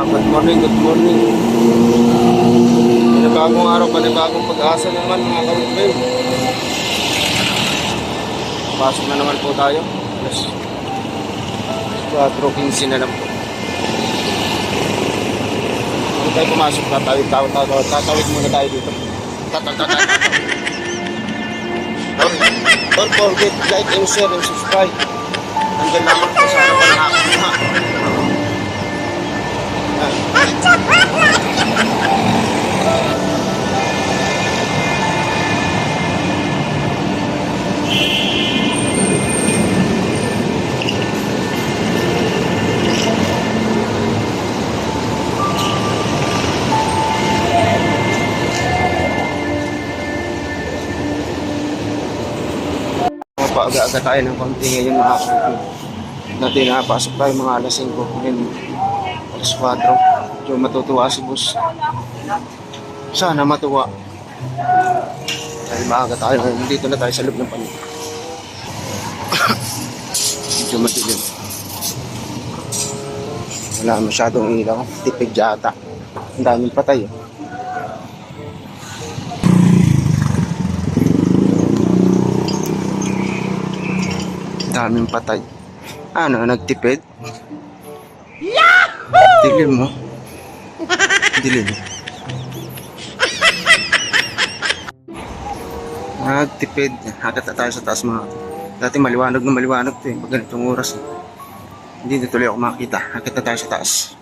Good morning, good morning. Panibagong araw, panibagong pag-asa naman mga kawitbel. Pasok na naman po tayo. Alas 4:15 na lang po. Kung tayo pumasok, tatawid muna tayo dito. Don't forget, like and share and subscribe. Nandiyan lamang po sa harapan ng aking mga. Paaga-aga tayo ng konti ngayon mga kapatid. Dati nakapasok tayo mga alas 5. Ngayon alas 4. Medyo matutuwa si boss. Sana matuwa. Dahil maaga tayo ngayon. Dito na tayo sa loob ng panig. Medyo matilim. Wala masyadong ilaw. Tipid yata. Ang daming patay. Daming patay. Ano, nagtipid? Yahoo! Dilim mo. Dilim. Nagtipid. Hakit na tayo sa taas mga. Dati maliwanag na maliwanag to eh. Pag ganitong oras eh. Hindi na tuloy ako makita. Hakit na tayo sa taas.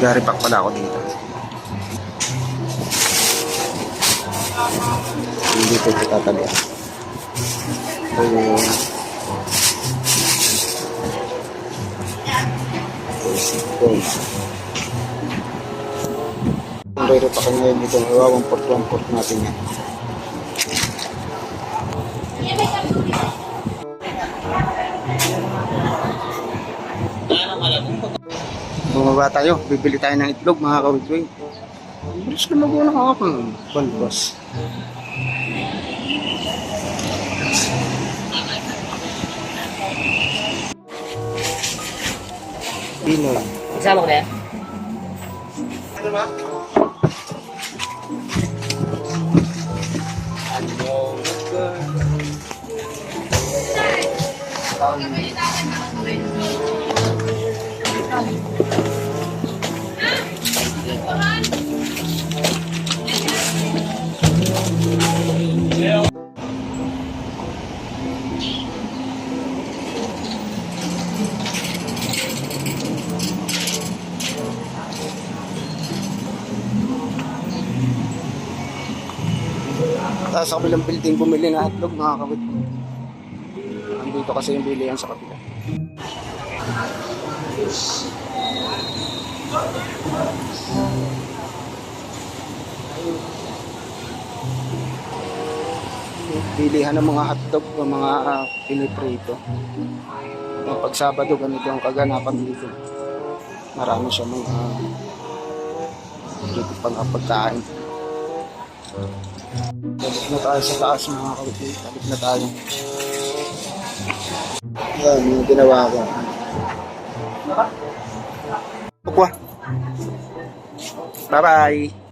Garipak pala ako dito. Hindi ko ito tatali. Ayun. Kung garipakan ngayon dito, iwawang port natin yan. Bumaba tayo, bibili tayo ng itlog mga kawitwing. Bilis ka mag-una ka ng balbas. Pinoy. Isama ko na yan? Ano ba? Sa kabilang building bumili na itlog mga kawit. Andito kasi yung bilihan sa kapila. Bilihan ng mga hotdog o mga piniprito. Pag Sabado ganito ang kaganapan dito. Marami siya mga dito pang pagkain. Balik na tayo sa taas mga kawit. Balik na tayo. Yan yung ginawa ko. Bye-bye.